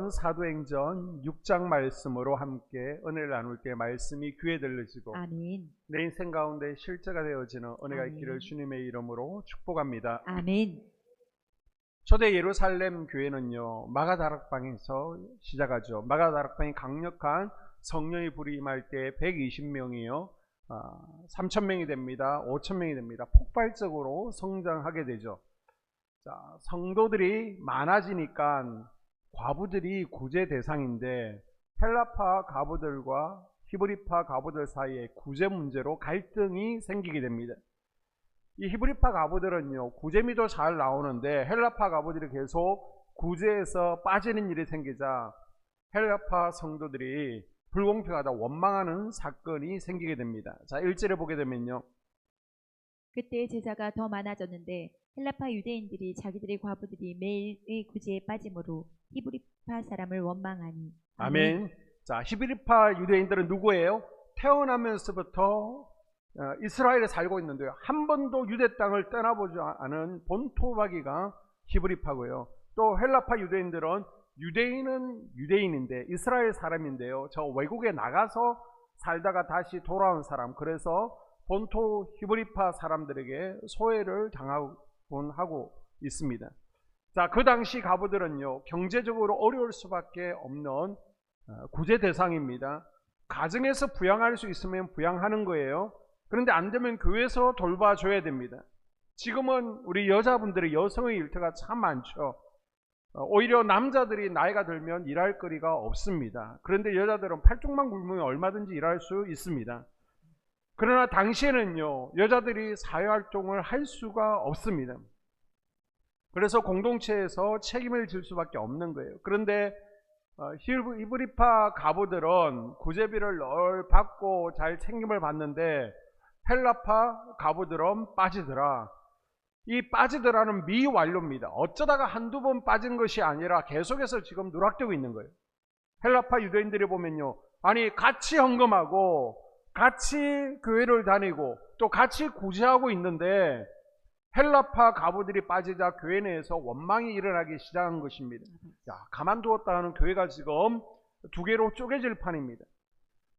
오늘은 사도행전 6장 말씀으로 함께 은혜를 나눌 때 말씀이 귀에 들리시고 아멘. 내 인생 가운데 실제가 되어지는 은혜가 아멘. 있기를 주님의 이름으로 축복합니다. 아멘. 초대 예루살렘 교회는요, 마가다락방에서 시작하죠. 마가다락방이 강력한 성령의 불이 임할 때 120명이요 3,000명이 됩니다. 5,000명이 됩니다. 폭발적으로 성장하게 되죠. 자, 성도들이 많아지니까 과부들이 구제 대상인데 헬라파 과부들과 히브리파 과부들 사이에 구제 문제로 갈등이 생기게 됩니다. 이 히브리파 과부들은요, 구제미도 잘 나오는데 헬라파 과부들이 계속 구제에서 빠지는 일이 생기자 헬라파 성도들이 불공평하다 원망하는 사건이 생기게 됩니다. 자, 1절에 보게 되면요, 그때 제자가 더 많아졌는데 헬라파 유대인들이 자기들의 과부들이 매일의 구제에 빠짐으로 히브리파 사람을 원망하니. 아멘. 자, 히브리파 유대인들은 누구예요? 태어나면서부터 이스라엘에 살고 있는데요, 한 번도 유대 땅을 떠나보지 않은 본토박이가 히브리파고요. 또 헬라파 유대인들은 유대인은 유대인인데 이스라엘 사람인데요, 저 외국에 나가서 살다가 다시 돌아온 사람, 그래서 본토 히브리파 사람들에게 소외를 당하곤 하고 있습니다. 자, 그 당시 과부들은요, 경제적으로 어려울 수밖에 없는 구제 대상입니다. 가정에서 부양할 수 있으면 부양하는 거예요. 그런데 안 되면 교회에서 돌봐줘야 됩니다. 지금은 우리 여자분들의 여성의 일터가 참 많죠. 오히려 남자들이 나이가 들면 일할 거리가 없습니다. 그런데 여자들은 팔뚝만 굶으면 얼마든지 일할 수 있습니다. 그러나 당시에는요, 여자들이 사회활동을 할 수가 없습니다. 그래서 공동체에서 책임을 질 수밖에 없는 거예요. 그런데 히브리파 과부들은 구제비를 늘 받고 잘 책임을 받는데 헬라파 과부들은 빠지더라. 이 빠지더라는 미완료입니다. 어쩌다가 한두 번 빠진 것이 아니라 계속해서 지금 누락되고 있는 거예요. 헬라파 유대인들이 보면요, 아니 같이 헌금하고 같이 교회를 다니고 또 같이 구제하고 있는데 헬라파 과부들이 빠지자 교회 내에서 원망이 일어나기 시작한 것입니다. 자, 가만두었다가는 교회가 지금 두 개로 쪼개질 판입니다.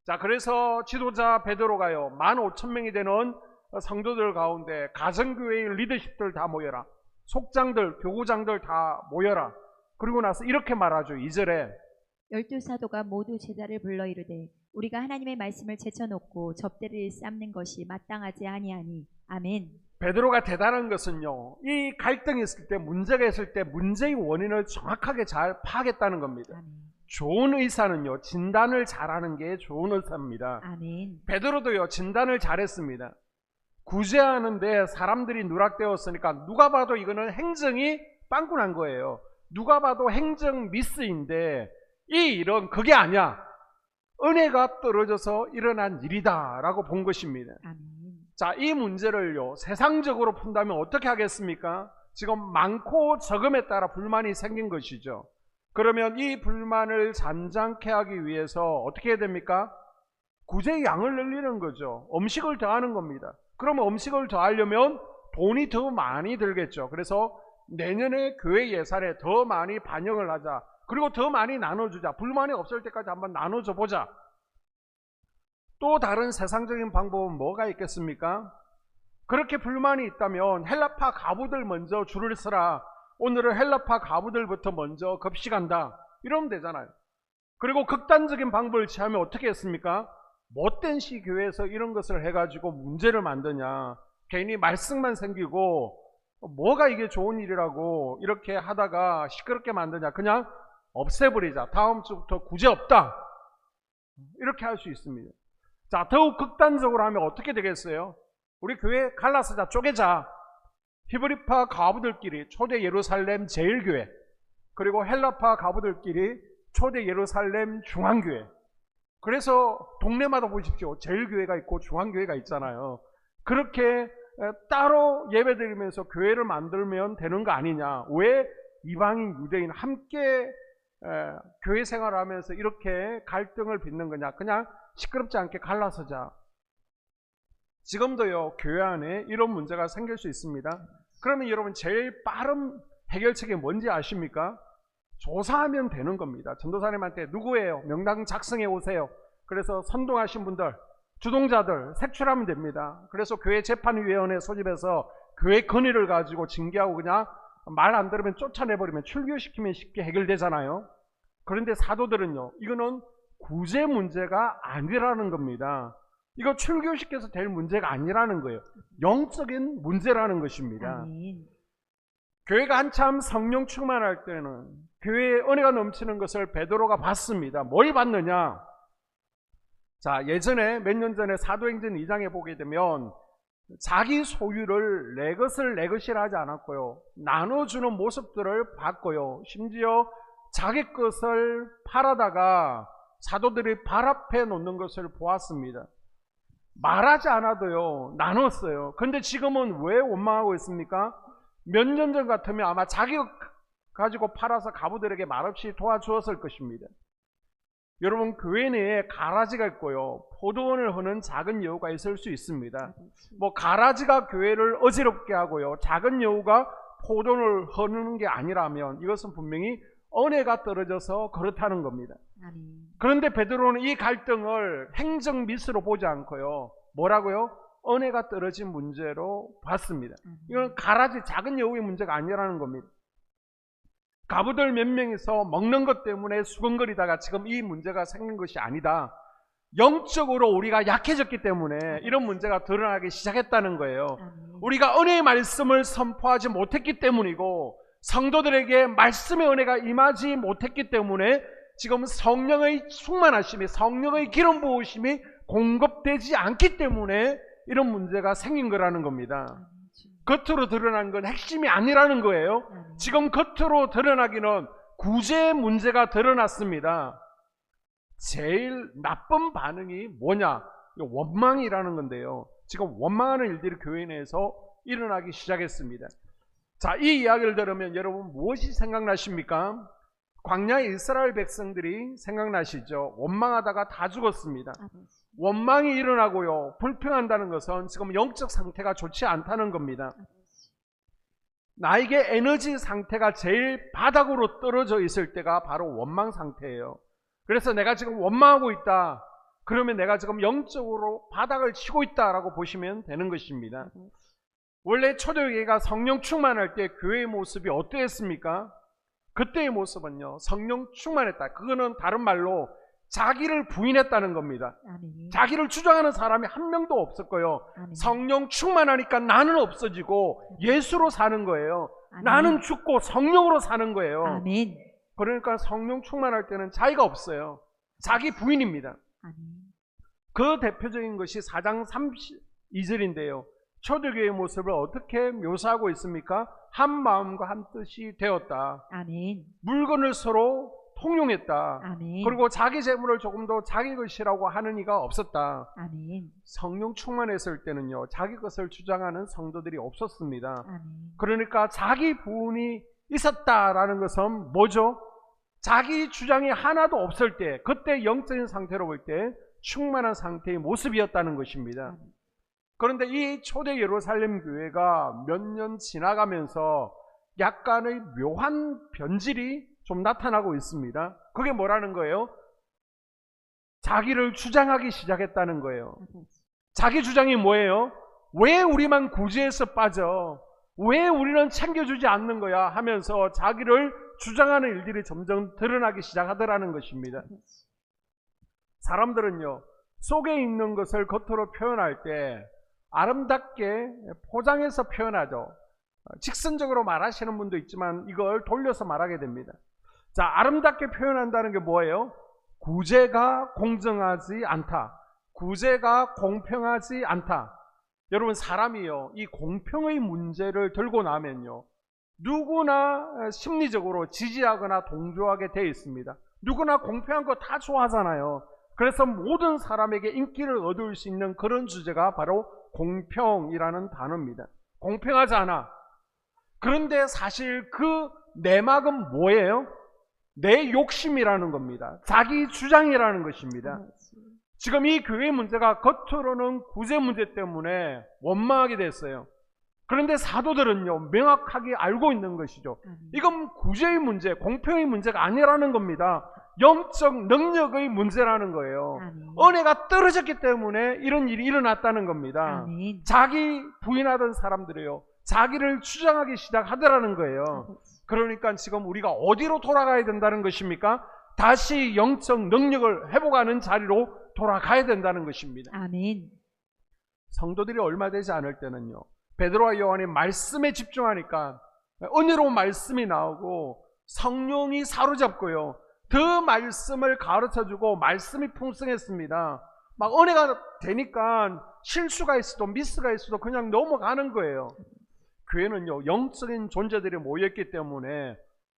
자, 그래서 지도자 베드로가요, 15,000명이 되는 성도들 가운데 가정교회의 리더십들 다 모여라, 속장들, 교구장들 다 모여라. 그리고 나서 이렇게 말하죠. 2절에 12사도가 모두 제자를 불러 이르되 우리가 하나님의 말씀을 제쳐놓고 접대를 쌓는 것이 마땅하지 아니하니. 아멘. 베드로가 대단한 것은요, 이 갈등이 있을 때, 문제가 있을 때 문제의 원인을 정확하게 잘 파악했다는 겁니다. 아멘. 좋은 의사는요, 진단을 잘하는 게 좋은 의사입니다. 아멘. 베드로도요, 진단을 잘했습니다. 구제하는데 사람들이 누락되었으니까 누가 봐도 이거는 행정이 빵꾸 난 거예요. 누가 봐도 행정 미스인데 이 일은 그게 아니야, 은혜가 떨어져서 일어난 일이다 라고 본 것입니다. 아멘. 자, 이 문제를요, 세상적으로 푼다면 어떻게 하겠습니까? 지금 많고 적음에 따라 불만이 생긴 것이죠. 그러면 이 불만을 잠잠케 하기 위해서 어떻게 해야 됩니까? 구제의 양을 늘리는 거죠. 음식을 더하는 겁니다. 그러면 음식을 더하려면 돈이 더 많이 들겠죠. 그래서 내년에 교회 예산에 더 많이 반영을 하자. 그리고 더 많이 나눠주자. 불만이 없을 때까지 한번 나눠줘 보자. 또 다른 세상적인 방법은 뭐가 있겠습니까? 그렇게 불만이 있다면 헬라파 과부들 먼저 줄을 서라. 오늘은 헬라파 과부들부터 먼저 급식한다. 이러면 되잖아요. 그리고 극단적인 방법을 취하면 어떻게 했습니까? 못된 시교회에서 이런 것을 해가지고 문제를 만드냐. 괜히 말썽만 생기고 뭐가 이게 좋은 일이라고 이렇게 하다가 시끄럽게 만드냐. 그냥 없애버리자. 다음 주부터 구제 없다. 이렇게 할 수 있습니다. 자, 더욱 극단적으로 하면 어떻게 되겠어요? 우리 교회 갈라서자, 쪼개자. 히브리파 과부들끼리 초대 예루살렘 제일교회, 그리고 헬라파 과부들끼리 초대 예루살렘 중앙교회. 그래서 동네마다 보십시오. 제일교회가 있고 중앙교회가 있잖아요. 그렇게 따로 예배드리면서 교회를 만들면 되는 거 아니냐. 왜 이방인 유대인 함께 교회 생활을 하면서 이렇게 갈등을 빚는 거냐. 그냥 시끄럽지 않게 갈라서자. 지금도요, 교회 안에 이런 문제가 생길 수 있습니다. 그러면 여러분, 제일 빠른 해결책이 뭔지 아십니까? 조사하면 되는 겁니다. 전도사님한테 누구예요? 명단 작성해 오세요. 그래서 선동하신 분들, 주동자들 색출하면 됩니다. 그래서 교회 재판위원회 소집해서 교회 건의를 가지고 징계하고 그냥 말 안 들으면 쫓아내버리면 출교시키면 쉽게 해결되잖아요. 그런데 사도들은요, 이거는 구제 문제가 아니라는 겁니다. 이거 출교시켜서 될 문제가 아니라는 거예요. 영적인 문제라는 것입니다. 아멘. 교회가 한참 성령 충만할 때는 교회에 은혜가 넘치는 것을 베드로가 봤습니다. 뭘 봤느냐? 자, 예전에 몇 년 전에 사도행전 2장에 보게 되면 자기 소유를 내 것을 내 것이라 하지 않았고요. 나눠주는 모습들을 봤고요. 심지어 자기 것을 팔아다가 사도들이 발 앞에 놓는 것을 보았습니다. 말하지 않아도요, 나눴어요. 근데 지금은 왜 원망하고 있습니까? 몇 년 전 같으면 아마 자기 가지고 팔아서 가부들에게 말없이 도와주었을 것입니다. 여러분, 교회 내에 가라지가 있고요, 포도원을 허는 작은 여우가 있을 수 있습니다. 뭐 가라지가 교회를 어지럽게 하고요, 작은 여우가 포도원을 허는 게 아니라면 이것은 분명히 은혜가 떨어져서 그렇다는 겁니다. 아멘. 그런데 베드로는 이 갈등을 행정 미스로 보지 않고요, 뭐라고요? 은혜가 떨어진 문제로 봤습니다. 이건 가라지 작은 여우의 문제가 아니라는 겁니다. 가부들 몇 명이서 먹는 것 때문에 수근거리다가 지금 이 문제가 생긴 것이 아니다. 영적으로 우리가 약해졌기 때문에 이런 문제가 드러나기 시작했다는 거예요. 우리가 은혜의 말씀을 선포하지 못했기 때문이고 성도들에게 말씀의 은혜가 임하지 못했기 때문에 지금 성령의 충만하심이, 성령의 기름 부으심이 공급되지 않기 때문에 이런 문제가 생긴 거라는 겁니다. 겉으로 드러난 건 핵심이 아니라는 거예요. 지금 겉으로 드러나기는 구제의 문제가 드러났습니다. 제일 나쁜 반응이 뭐냐? 원망이라는 건데요. 지금 원망하는 일들이 교회 내에서 일어나기 시작했습니다. 자, 이 이야기를 들으면 여러분 무엇이 생각나십니까? 광야의 이스라엘 백성들이 생각나시죠? 원망하다가 다 죽었습니다. 원망이 일어나고요, 불평한다는 것은 지금 영적 상태가 좋지 않다는 겁니다. 나에게 에너지 상태가 제일 바닥으로 떨어져 있을 때가 바로 원망 상태예요. 그래서 내가 지금 원망하고 있다, 그러면 내가 지금 영적으로 바닥을 치고 있다라고 보시면 되는 것입니다. 원래 초대교회가 성령 충만할 때 교회의 모습이 어떠했습니까? 그때의 모습은요, 성령 충만했다. 그거는 다른 말로 자기를 부인했다는 겁니다. 아멘. 자기를 주장하는 사람이 한 명도 없었고요. 아멘. 성령 충만하니까 나는 없어지고 예수로 사는 거예요. 아멘. 나는 죽고 성령으로 사는 거예요. 아멘. 그러니까 성령 충만할 때는 자기가 없어요. 자기 부인입니다. 아멘. 그 대표적인 것이 4장 32절인데요. 초대교회의 모습을 어떻게 묘사하고 있습니까? 한 마음과 한 뜻이 되었다. 아멘. 물건을 서로 통용했다. 아멘. 그리고 자기 재물을 조금 더 자기 것이라고 하는 이가 없었다. 아멘. 성령 충만했을 때는요, 자기 것을 주장하는 성도들이 없었습니다. 아멘. 그러니까 자기 부분이 있었다라는 것은 뭐죠? 자기 주장이 하나도 없을 때, 그때 영적인 상태로 볼 때 충만한 상태의 모습이었다는 것입니다. 그런데 이 초대 예루살렘 교회가 몇 년 지나가면서 약간의 묘한 변질이 좀 나타나고 있습니다. 그게 뭐라는 거예요? 자기를 주장하기 시작했다는 거예요. 자기 주장이 뭐예요? 왜 우리만 구제에서 빠져? 왜 우리는 챙겨주지 않는 거야? 하면서 자기를 주장하는 일들이 점점 드러나기 시작하더라는 것입니다. 사람들은요, 속에 있는 것을 겉으로 표현할 때 아름답게 포장해서 표현하죠. 직선적으로 말하시는 분도 있지만 이걸 돌려서 말하게 됩니다. 자, 아름답게 표현한다는 게 뭐예요? 구제가 공정하지 않다. 구제가 공평하지 않다. 여러분, 사람이요, 이 공평의 문제를 들고 나면요, 누구나 심리적으로 지지하거나 동조하게 되어 있습니다. 누구나 공평한 거 다 좋아하잖아요. 그래서 모든 사람에게 인기를 얻을 수 있는 그런 주제가 바로 공평이라는 단어입니다. 공평하지 않아. 그런데 사실 그 내막은 뭐예요? 내 욕심이라는 겁니다. 자기 주장이라는 것입니다. 지금 이 교회 문제가 겉으로는 구제 문제 때문에 원망하게 됐어요. 그런데 사도들은요, 명확하게 알고 있는 것이죠. 아멘. 이건 구제의 문제, 공평의 문제가 아니라는 겁니다. 영적 능력의 문제라는 거예요. 아멘. 은혜가 떨어졌기 때문에 이런 일이 일어났다는 겁니다. 아멘. 자기 부인하던 사람들이요, 자기를 주장하기 시작하더라는 거예요. 아버지. 그러니까 지금 우리가 어디로 돌아가야 된다는 것입니까? 다시 영적 능력을 회복하는 자리로 돌아가야 된다는 것입니다. 아멘. 성도들이 얼마 되지 않을 때는요, 베드로와 요한이 말씀에 집중하니까 은혜로운 말씀이 나오고 성령이 사로잡고요, 그 말씀을 가르쳐주고 말씀이 풍성했습니다. 막 은혜가 되니까 실수가 있어도 미스가 있어도 그냥 넘어가는 거예요. 교회는요, 영적인 존재들이 모였기 때문에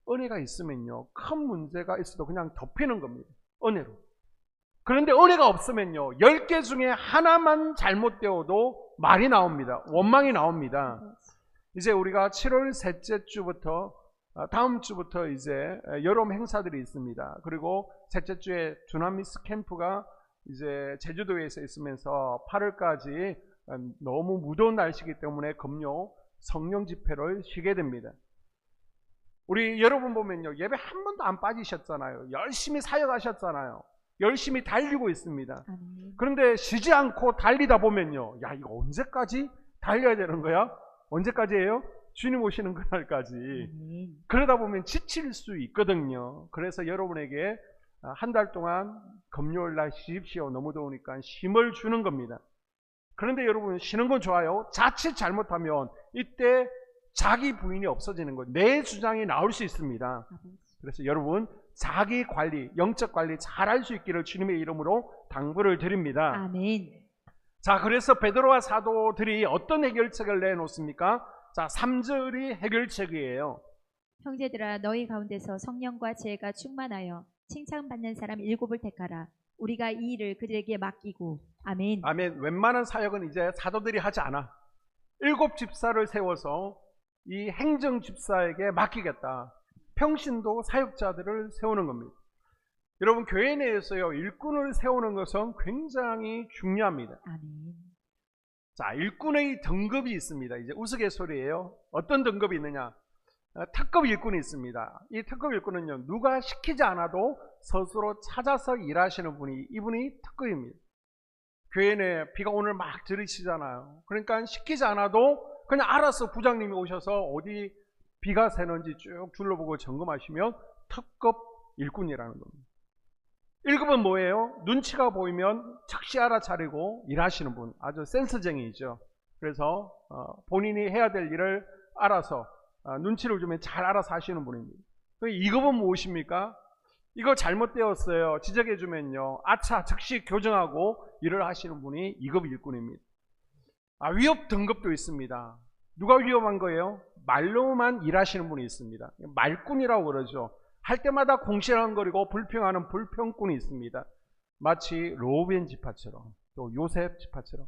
은혜가 있으면요, 큰 문제가 있어도 그냥 덮이는 겁니다. 은혜로. 그런데 은혜가 없으면요, 10개 중에 하나만 잘못되어도 말이 나옵니다. 원망이 나옵니다. 이제 우리가 7월 셋째 주부터, 다음 주부터 이제 여름 행사들이 있습니다. 그리고 셋째 주에 두나미스 캠프가 이제 제주도에서 있으면서 8월까지 너무 무더운 날씨이기 때문에 금요 성령 집회를 쉬게 됩니다. 우리 여러분 보면요, 예배 한 번도 안 빠지셨잖아요. 열심히 사역하셨잖아요. 열심히 달리고 있습니다. 아멘. 그런데 쉬지 않고 달리다 보면요, 야, 이거 언제까지 달려야 되는 거야? 언제까지예요? 주님 오시는 그날까지. 아멘. 그러다 보면 지칠 수 있거든요. 그래서 여러분에게 한 달 동안 금요일 날 쉬십시오. 너무 더우니까 힘을 주는 겁니다. 그런데 여러분, 쉬는 건 좋아요. 자칫 잘못하면 이때 자기 부인이 없어지는 거예요. 내 주장이 나올 수 있습니다. 아버지. 그래서 여러분, 자기 관리, 영적 관리 잘 할 수 있기를 주님의 이름으로 당부를 드립니다. 아멘. 자, 그래서 베드로와 사도들이 어떤 해결책을 내놓습니까? 자, 3절이 해결책이에요. 형제들아, 너희 가운데서 성령과 지혜가 충만하여 칭찬받는 사람 7을 택하라. 우리가 이 일을 그들에게 맡기고. 아멘. 아멘. 웬만한 사역은 이제 사도들이 하지 않아. 7 집사를 세워서 이 행정 집사에게 맡기겠다. 평신도 사역자들을 세우는 겁니다. 여러분, 교회 내에서요, 일꾼을 세우는 것은 굉장히 중요합니다. 아멘. 자, 일꾼의 등급이 있습니다. 이제 우스갯소리예요. 어떤 등급이 있느냐? 특급 일꾼이 있습니다. 이 특급 일꾼은요, 누가 시키지 않아도 스스로 찾아서 일하시는 분이, 이분이 특급입니다. 교회 내에 비가 오늘 막 들이치잖아요. 그러니까 시키지 않아도 그냥 알아서 부장님이 오셔서 어디 비가 새는지 쭉 둘러보고 점검하시면 특급 일꾼이라는 겁니다. 1급은 뭐예요? 눈치가 보이면 즉시 알아차리고 일하시는 분, 아주 센스쟁이죠. 그래서 본인이 해야 될 일을 알아서 눈치를 주면 잘 알아서 하시는 분입니다. 2급은 무엇입니까? 이거 잘못되었어요, 지적해 주면요, 아차 즉시 교정하고 일을 하시는 분이 2급 일꾼입니다. 위협 등급도 있습니다. 누가 위험한 거예요? 말로만 일하시는 분이 있습니다. 말꾼이라고 그러죠. 할 때마다 궁시렁거리고 불평하는 불평꾼이 있습니다. 마치 로벤 지파처럼, 또 요셉 지파처럼.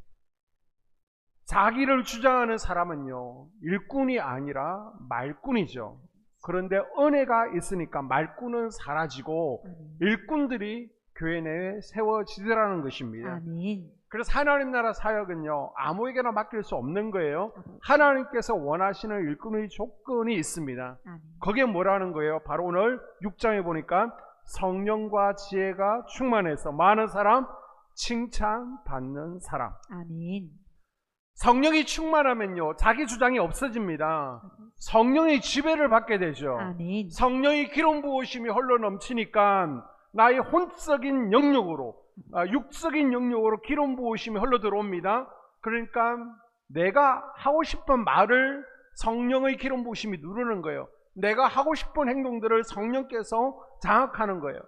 자기를 주장하는 사람은요, 일꾼이 아니라 말꾼이죠. 그런데 은혜가 있으니까 말꾼은 사라지고 일꾼들이 교회 내에 세워지더라는 것입니다. 아멘. 그래서 하나님 나라 사역은요, 아무에게나 맡길 수 없는 거예요. 하나님께서 원하시는 일꾼의 조건이 있습니다. 아멘. 그게 뭐라는 거예요? 바로 오늘 6장에 보니까 성령과 지혜가 충만해서 많은 사람, 칭찬받는 사람. 아멘. 성령이 충만하면요, 자기 주장이 없어집니다. 성령의 지배를 받게 되죠. 아멘. 성령의 기름 부으심이 흘러 넘치니까 나의 혼적인 영역으로, 육적인 영역으로 기름 부으심이 흘러 들어옵니다. 그러니까 내가 하고 싶은 말을 성령의 기름 부으심이 누르는 거예요. 내가 하고 싶은 행동들을 성령께서 장악하는 거예요.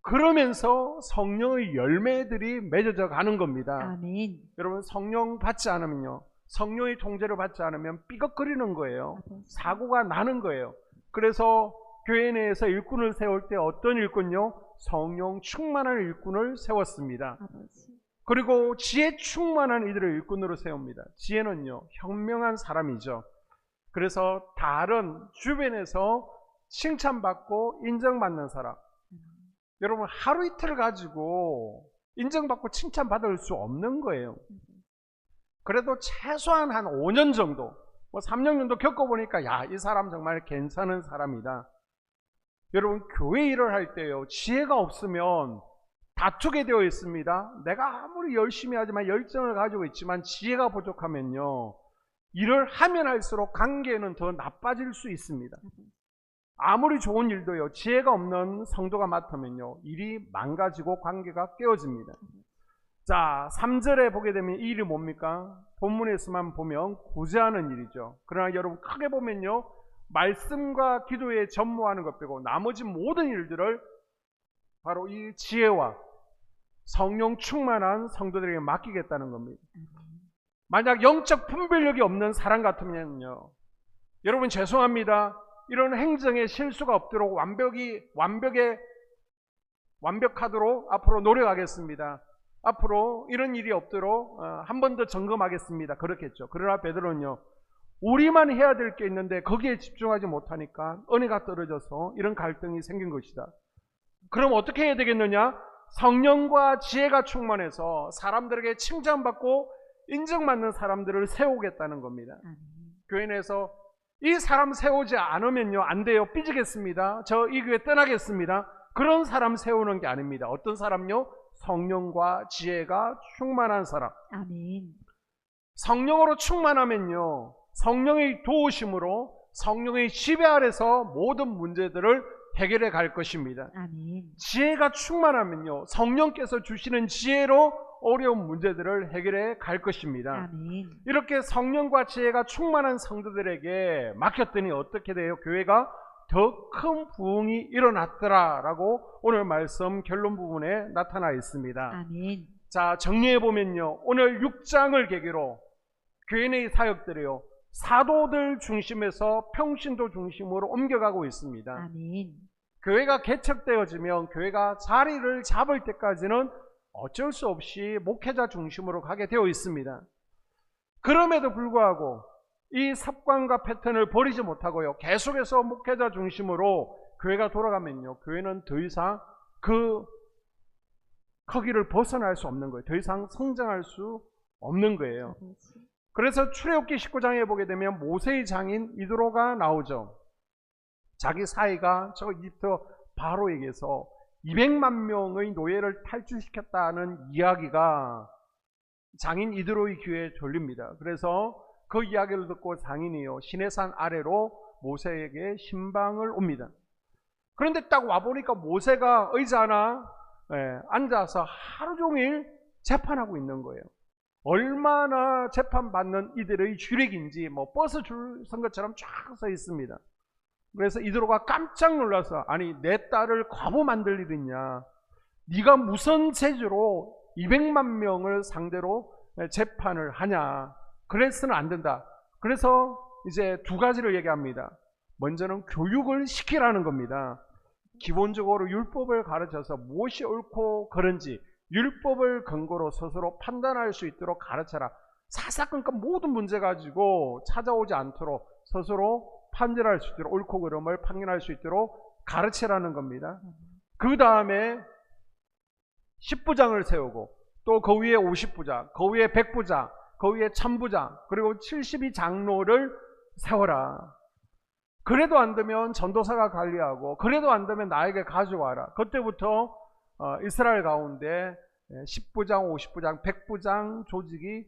그러면서 성령의 열매들이 맺어져 가는 겁니다. 아멘. 여러분, 성령 받지 않으면요, 성령의 통제를 받지 않으면 삐걱거리는 거예요. 사고가 나는 거예요. 그래서 교회 내에서 일꾼을 세울 때 어떤 일꾼요? 성령 충만한 일꾼을 세웠습니다. 아버지. 그리고 지혜 충만한 이들을 일꾼으로 세웁니다. 지혜는요, 현명한 사람이죠. 그래서 다른 주변에서 칭찬받고 인정받는 사람. 여러분, 하루 이틀 가지고 인정받고 칭찬받을 수 없는 거예요. 그래도 최소한 한 5년 정도, 뭐 3년 정도 겪어보니까 야, 이 사람 정말 괜찮은 사람이다. 여러분, 교회 일을 할 때요, 지혜가 없으면 다투게 되어 있습니다. 내가 아무리 열심히 하지만 열정을 가지고 있지만 지혜가 부족하면요, 일을 하면 할수록 관계는 더 나빠질 수 있습니다. 아무리 좋은 일도요, 지혜가 없는 성도가 맡으면요, 일이 망가지고 관계가 깨어집니다. 자, 3절에 보게 되면 이 일이 뭡니까? 본문에서만 보면 구제하는 일이죠. 그러나 여러분, 크게 보면요, 말씀과 기도에 전무하는 것 빼고 나머지 모든 일들을 바로 이 지혜와 성령 충만한 성도들에게 맡기겠다는 겁니다. 만약 영적 분별력이 없는 사람 같으면요, 여러분 죄송합니다, 이런 행정에 실수가 없도록 완벽하도록 앞으로 노력하겠습니다. 앞으로 이런 일이 없도록 한 번 더 점검하겠습니다. 그렇겠죠. 그러나 베드로는요, 우리만 해야 될 게 있는데 거기에 집중하지 못하니까 은혜가 떨어져서 이런 갈등이 생긴 것이다. 그럼 어떻게 해야 되겠느냐? 성령과 지혜가 충만해서 사람들에게 칭찬받고 인정받는 사람들을 세우겠다는 겁니다. 교회 내에서 이 사람 세우지 않으면요, 안 돼요. 삐지겠습니다. 저 이 교회 떠나겠습니다. 그런 사람 세우는 게 아닙니다. 어떤 사람요? 성령과 지혜가 충만한 사람. 아멘. 성령으로 충만하면요, 성령의 도우심으로 성령의 지배 아래서 모든 문제들을 해결해 갈 것입니다. 아멘. 지혜가 충만하면요, 성령께서 주시는 지혜로 어려운 문제들을 해결해 갈 것입니다. 아멘. 이렇게 성령과 지혜가 충만한 성도들에게 맡겼더니 어떻게 돼요? 교회가 더 큰 부흥이 일어났더라라고 오늘 말씀 결론 부분에 나타나 있습니다. 아멘. 자, 정리해 보면요, 오늘 6장을 계기로 교회 내의 사역들이요, 사도들 중심에서 평신도 중심으로 옮겨가고 있습니다. 아멘. 교회가 개척되어지면 교회가 자리를 잡을 때까지는 어쩔 수 없이 목회자 중심으로 가게 되어 있습니다. 그럼에도 불구하고 이 습관과 패턴을 버리지 못하고요, 계속해서 목회자 중심으로 교회가 돌아가면요, 교회는 더 이상 그 거기를 벗어날 수 없는 거예요. 더 이상 성장할 수 없는 거예요. 그래서 출애굽기 19장에 보게 되면 모세의 장인 이드로가 나오죠. 자기 사이가 저 이집트 바로에게서 200만 명의 노예를 탈출시켰다는 이야기가 장인 이드로의 귀에 졸립니다. 그래서 그 이야기를 듣고 장인이요, 시내산 아래로 모세에게 신방을 옵니다. 그런데 딱 와보니까 모세가 의자 하나 앉아서 하루 종일 재판하고 있는 거예요. 얼마나 재판받는 이들의 주력인지 뭐 버스 줄 선 것처럼 쫙 서 있습니다. 그래서 이드로가 깜짝 놀라서, 아니 내 딸을 과부 만들 일 있냐, 네가 무슨 재주로 200만 명을 상대로 재판을 하냐, 그래서는 안 된다. 그래서 이제 두 가지를 얘기합니다. 먼저는 교육을 시키라는 겁니다. 기본적으로 율법을 가르쳐서 무엇이 옳고 그른지 율법을 근거로 스스로 판단할 수 있도록 가르쳐라. 사사건건 모든 문제 가지고 찾아오지 않도록 스스로 판단할 수 있도록, 옳고 그름을 판단할 수 있도록 가르치라는 겁니다. 그 다음에 10부장을 세우고 또 그 위에 50부장, 그 위에 100부장, 그 위에 1000부장, 그리고 72장로를 세워라. 그래도 안 되면 전도사가 관리하고, 그래도 안 되면 나에게 가져와라. 그때부터 이스라엘 가운데 10부장, 50부장, 100부장 조직이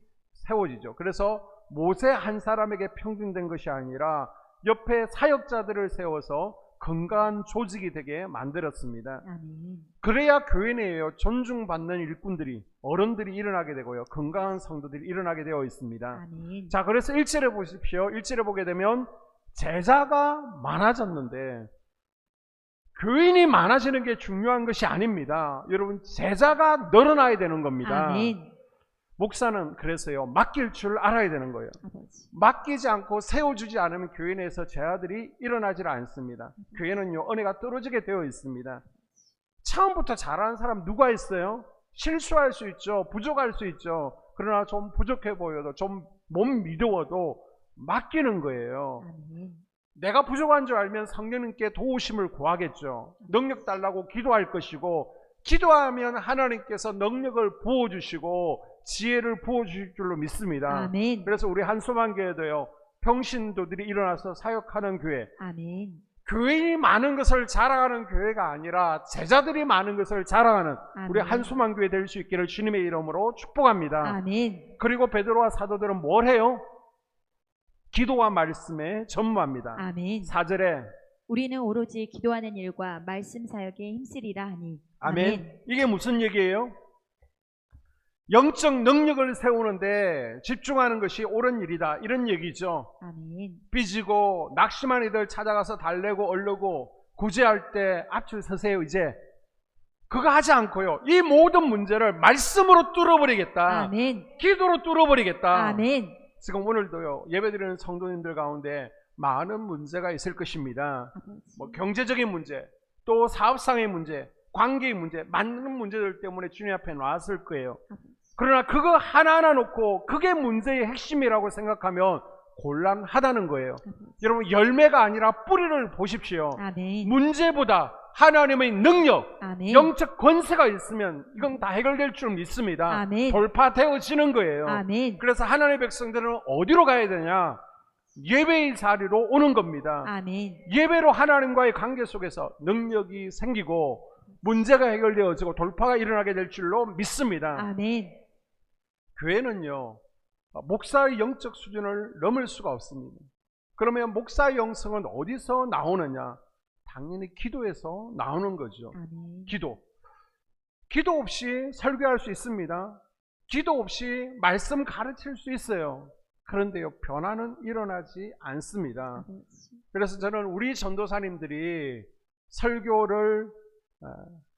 세워지죠. 그래서 모세 한 사람에게 평등된 것이 아니라 옆에 사역자들을 세워서 건강한 조직이 되게 만들었습니다. 아멘. 그래야 교회 내에요, 존중받는 일꾼들이, 어른들이 일어나게 되고요, 건강한 성도들이 일어나게 되어 있습니다. 아멘. 자, 그래서 1절에 보십시오. 1절에 보게 되면 제자가 많아졌는데, 교인이 많아지는 게 중요한 것이 아닙니다. 여러분, 제자가 늘어나야 되는 겁니다. 아멘. 목사는 그래서요, 맡길 줄 알아야 되는 거예요. 아버지. 맡기지 않고 세워주지 않으면 교회 내에서 제자들이 일어나질 않습니다. 교회는요, 은혜가 떨어지게 되어 있습니다. 처음부터 잘하는 사람 누가 있어요? 실수할 수 있죠. 부족할 수 있죠. 그러나 좀 부족해 보여도, 좀 못 미루어도 맡기는 거예요. 아멘. 내가 부족한 줄 알면 성령님께 도우심을 구하겠죠. 능력 달라고 기도할 것이고, 기도하면 하나님께서 능력을 부어주시고 지혜를 부어주실 줄로 믿습니다. 아멘. 그래서 우리 한소만교회도요, 평신도들이 일어나서 사역하는 교회, 아멘. 교인이 많은 것을 자랑하는 교회가 아니라 제자들이 많은 것을 자랑하는 우리 아멘. 한수만 교회 될 수 있기를 주님의 이름으로 축복합니다. 아멘. 그리고 베드로와 사도들은 뭘 해요? 기도와 말씀에 전무합니다. 아멘. 4절에 우리는 오로지 기도하는 일과 말씀 사역에 힘쓰리라 하니. 아멘. 이게 무슨 얘기예요? 영적 능력을 세우는데 집중하는 것이 옳은 일이다, 이런 얘기죠. 아멘. 삐지고 낙심한 이들 찾아가서 달래고 얼르고 구제할 때 앞줄 서세요. 이제 그거 하지 않고요, 이 모든 문제를 말씀으로 뚫어버리겠다, 아멘. 기도로 뚫어버리겠다. 아멘. 지금 오늘도요, 예배드리는 성도님들 가운데 많은 문제가 있을 것입니다. 아버지. 뭐 경제적인 문제, 또 사업상의 문제, 관계의 문제, 많은 문제들 때문에 주님 앞에 나왔을 거예요. 아버지. 그러나 그거 하나하나 놓고 그게 문제의 핵심이라고 생각하면 곤란하다는 거예요. 아버지. 여러분, 열매가 아니라 뿌리를 보십시오. 아멘. 문제보다 하나님의 능력, 아멘. 영적 권세가 있으면 이건 다 해결될 줄 믿습니다. 아멘. 돌파되어지는 거예요. 아멘. 그래서 하나님의 백성들은 어디로 가야 되냐? 예배의 자리로 오는 겁니다. 아멘. 예배로 하나님과의 관계 속에서 능력이 생기고 문제가 해결되어지고 돌파가 일어나게 될 줄로 믿습니다. 아멘. 교회는요, 목사의 영적 수준을 넘을 수가 없습니다. 그러면 목사의 영성은 어디서 나오느냐? 당연히 기도에서 나오는 거죠. 아멘. 기도 없이 설교할 수 있습니다. 기도 없이 말씀 가르칠 수 있어요. 그런데요, 변화는 일어나지 않습니다. 아버지. 그래서 저는 우리 전도사님들이 설교를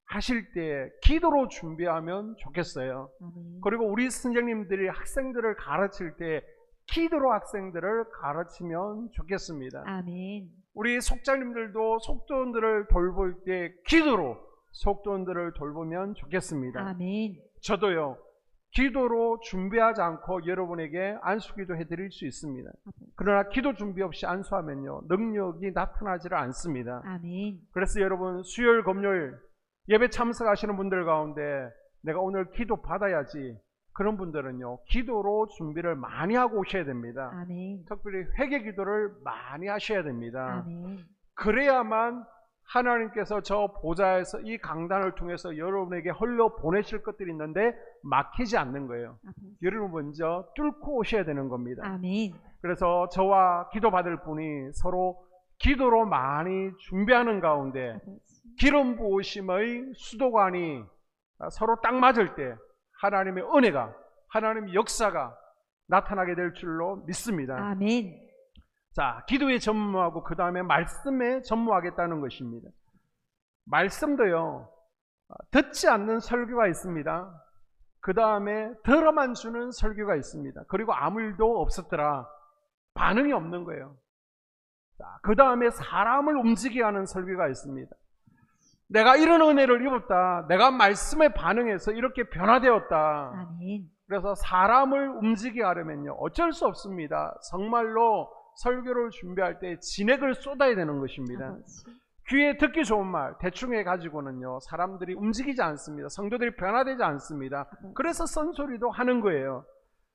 하실 때 기도로 준비하면 좋겠어요. 아멘. 그리고 우리 선생님들이 학생들을 가르칠 때 기도로 학생들을 가르치면 좋겠습니다. 아멘. 우리 속장님들도 속도원들을 돌볼 때 기도로 속도원들을 돌보면 좋겠습니다. 아멘. 저도요, 기도로 준비하지 않고 여러분에게 안수기도 해드릴 수 있습니다. 아버지. 그러나 기도 준비 없이 안수하면요, 능력이 나타나지를 않습니다. 아멘. 그래서 여러분, 수요일 금요일 예배 참석하시는 분들 가운데 내가 오늘 기도 받아야지, 그런 분들은요, 기도로 준비를 많이 하고 오셔야 됩니다. 아멘. 특별히 회개 기도를 많이 하셔야 됩니다. 아멘. 그래야만 하나님께서 저 보좌에서 이 강단을 통해서 여러분에게 흘러 보내실 것들이 있는데 막히지 않는 거예요. 아버지. 여러분 먼저 뚫고 오셔야 되는 겁니다. 아멘. 그래서 저와 기도받을 분이 서로 기도로 많이 준비하는 가운데 아버지. 기름 부으심의 수도관이 서로 딱 맞을 때 하나님의 은혜가, 하나님의 역사가 나타나게 될 줄로 믿습니다. 아멘. 자, 기도에 전무하고 그 다음에 말씀에 전무하겠다는 것입니다. 말씀도요, 듣지 않는 설교가 있습니다. 그 다음에 들어만 주는 설교가 있습니다. 그리고 아무 일도 없었더라, 반응이 없는 거예요. 자, 그 다음에 사람을 움직이게 하는 설교가 있습니다. 내가 이런 은혜를 입었다, 내가 말씀에 반응해서 이렇게 변화되었다. 아멘. 그래서 사람을 움직이게 하려면요, 어쩔 수 없습니다. 정말로 설교를 준비할 때 진액을 쏟아야 되는 것입니다. 아버지. 귀에 듣기 좋은 말 대충 해가지고는요, 사람들이 움직이지 않습니다. 성도들이 변화되지 않습니다. 그래서 쓴소리도 하는 거예요.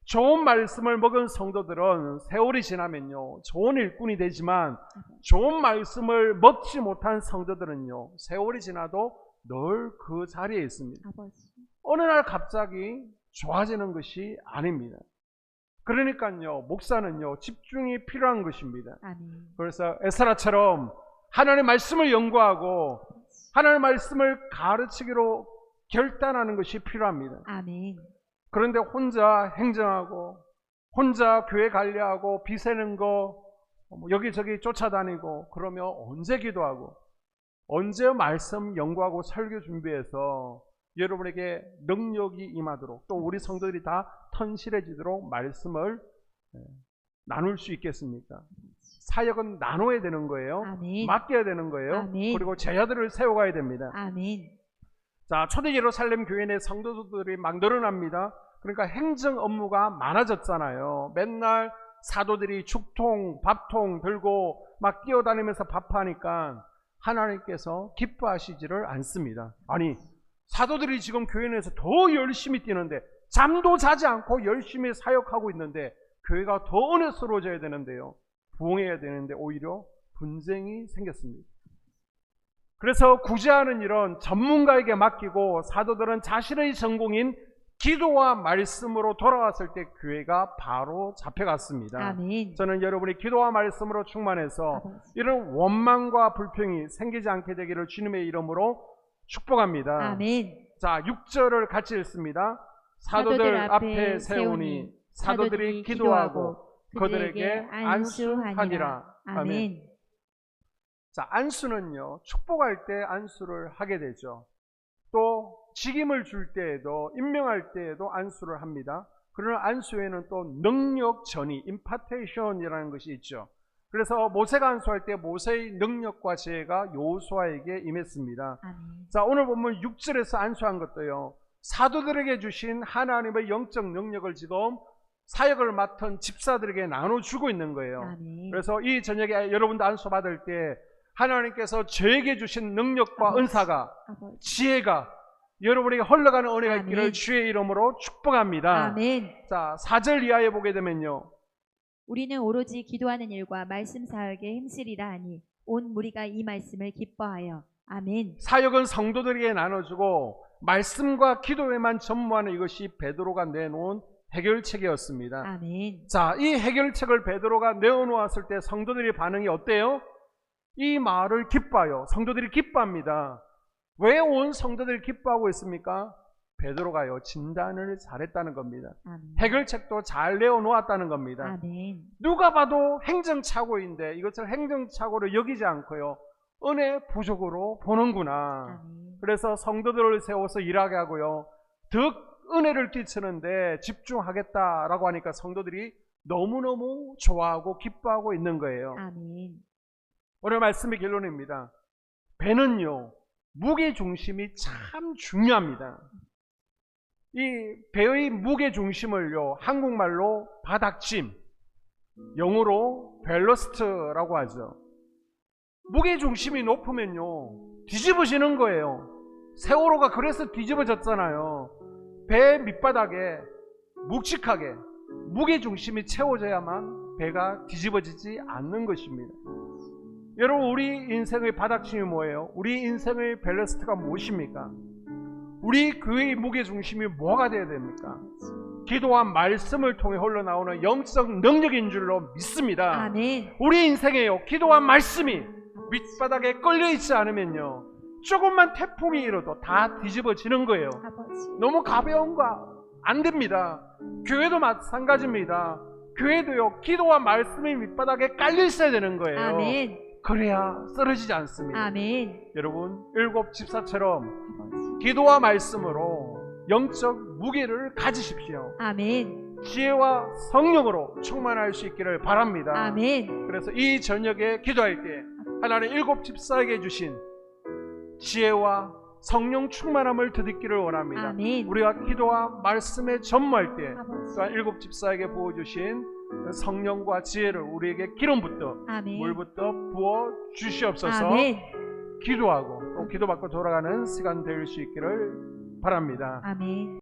좋은 말씀을 먹은 성도들은 세월이 지나면요, 좋은 일꾼이 되지만 좋은 말씀을 먹지 못한 성도들은요, 세월이 지나도 늘 그 자리에 있습니다. 아버지. 어느 날 갑자기 좋아지는 것이 아닙니다. 그러니까요, 목사는요, 집중이 필요한 것입니다. 아멘. 그래서 에스라처럼 하나님의 말씀을 연구하고 하나님의 말씀을 가르치기로 결단하는 것이 필요합니다. 아멘. 그런데 혼자 행정하고 혼자 교회 관리하고 비세는 거 여기저기 쫓아다니고 그러면 언제 기도하고 언제 말씀 연구하고 설교 준비해서 여러분에게 능력이 임하도록, 또 우리 성도들이 다 턴실해지도록 말씀을 나눌 수 있겠습니까? 사역은 나눠야 되는 거예요. 아멘. 맡겨야 되는 거예요. 아멘. 그리고 제자들을 세워가야 됩니다. 아멘. 자, 초대 예루살렘 교회 내 성도들이 막 늘어납니다. 그러니까 행정 업무가 많아졌잖아요. 맨날 사도들이 죽통, 밥통 들고 막 뛰어다니면서 밥하니까 하나님께서 기뻐하시지를 않습니다. 아니, 사도들이 지금 교회 내에서 더 열심히 뛰는데, 잠도 자지 않고 열심히 사역하고 있는데 교회가 더 은혜스러워져야 되는데요. 부흥해야 되는데 오히려 분쟁이 생겼습니다. 그래서 구제하는 일은 전문가에게 맡기고 사도들은 자신의 전공인 기도와 말씀으로 돌아왔을 때 교회가 바로 잡혀갔습니다. 아멘. 저는 여러분이 기도와 말씀으로 충만해서 아버지. 이런 원망과 불평이 생기지 않게 되기를 주님의 이름으로 축복합니다. 아멘. 자, 6절을 같이 읽습니다. 사도들 앞에 세우니 사도들이 기도하고 그들에게 안수하니라. 아멘. 자, 안수는요, 축복할 때 안수를 하게 되죠. 또 직임을 줄 때에도, 임명할 때에도 안수를 합니다. 그러나 안수에는 또 능력 전이, 임파테이션이라는 것이 있죠. 그래서 모세가 안수할 때 모세의 능력과 지혜가 여호수아에게 임했습니다. 아멘. 자, 오늘 보면 6절에서 안수한 것도요, 사도들에게 주신 하나님의 영적 능력을 지금 사역을 맡은 집사들에게 나눠주고 있는 거예요. 아멘. 그래서 이 저녁에 여러분도 안수 받을 때 하나님께서 저에게 주신 능력과 아버지. 은사가, 아버지. 지혜가 여러분에게 흘러가는 은혜가 아멘. 있기를 주의 이름으로 축복합니다. 아멘. 자, 4절 이하에 보게 되면요, 우리는 오로지 기도하는 일과 말씀 사역에 힘쓰리라 하니 온 무리가 이 말씀을 기뻐하여 아멘. 사역은 성도들에게 나눠주고 말씀과 기도에만 전무하는 이것이 베드로가 내놓은 해결책이었습니다. 아멘. 자, 이 해결책을 베드로가 내어놓았을 때 성도들의 반응이 어때요? 이 말을 기뻐해요. 성도들이 기뻐합니다. 왜 온 성도들이 기뻐하고 있습니까? 베드로가요, 진단을 잘했다는 겁니다. 아멘. 해결책도 잘 내어놓았다는 겁니다. 아멘. 누가 봐도 행정착오인데 이것을 행정착오로 여기지 않고요, 은혜 부족으로 보는구나. 아멘. 그래서 성도들을 세워서 일하게 하고요, 더 은혜를 끼치는데 집중하겠다라고 하니까 성도들이 너무너무 좋아하고 기뻐하고 있는 거예요. 아멘. 오늘 말씀의 결론입니다. 배는요, 무게 중심이 참 중요합니다. 이 배의 무게 중심을요, 한국말로 바닥짐, 영어로 벨러스트라고 하죠. 무게 중심이 높으면요, 뒤집어지는 거예요. 세월호가 그래서 뒤집어졌잖아요. 배 밑바닥에 묵직하게 무게 중심이 채워져야만 배가 뒤집어지지 않는 것입니다. 여러분, 우리 인생의 바닥심이 뭐예요? 우리 인생의 밸러스트가 무엇입니까? 우리 그의 무게중심이 뭐가 되어야 됩니까? 기도와 말씀을 통해 흘러나오는 영적 능력인 줄로 믿습니다. 아멘. 우리 인생에요, 기도와 말씀이 밑바닥에 끌려있지 않으면요, 조금만 태풍이 일어도 다 뒤집어지는 거예요. 아버지. 너무 가벼운 거 안 됩니다. 교회도 마찬가지입니다. 교회도요, 기도와 말씀이 밑바닥에 깔려 있어야 되는 거예요. 아멘. 그래야 쓰러지지 않습니다. 아멘. 여러분, 7 집사처럼 아버지. 기도와 말씀으로 영적 무게를 가지십시오. 아멘. 지혜와 성령으로 충만할 수 있기를 바랍니다. 아멘. 그래서 이 저녁에 기도할 때 하나님 7 집사에게 주신 지혜와 성령 충만함을 드리기를 원합니다. 아멘. 우리가 기도와 말씀에 전무할 때 아버지. 또한 7 집사에게 부어주신 성령과 지혜를 우리에게 기름부터, 아멘. 물부터 부어 주시옵소서. 아멘. 기도하고 또 기도받고 돌아가는 시간 될 수 있기를 바랍니다. 아멘.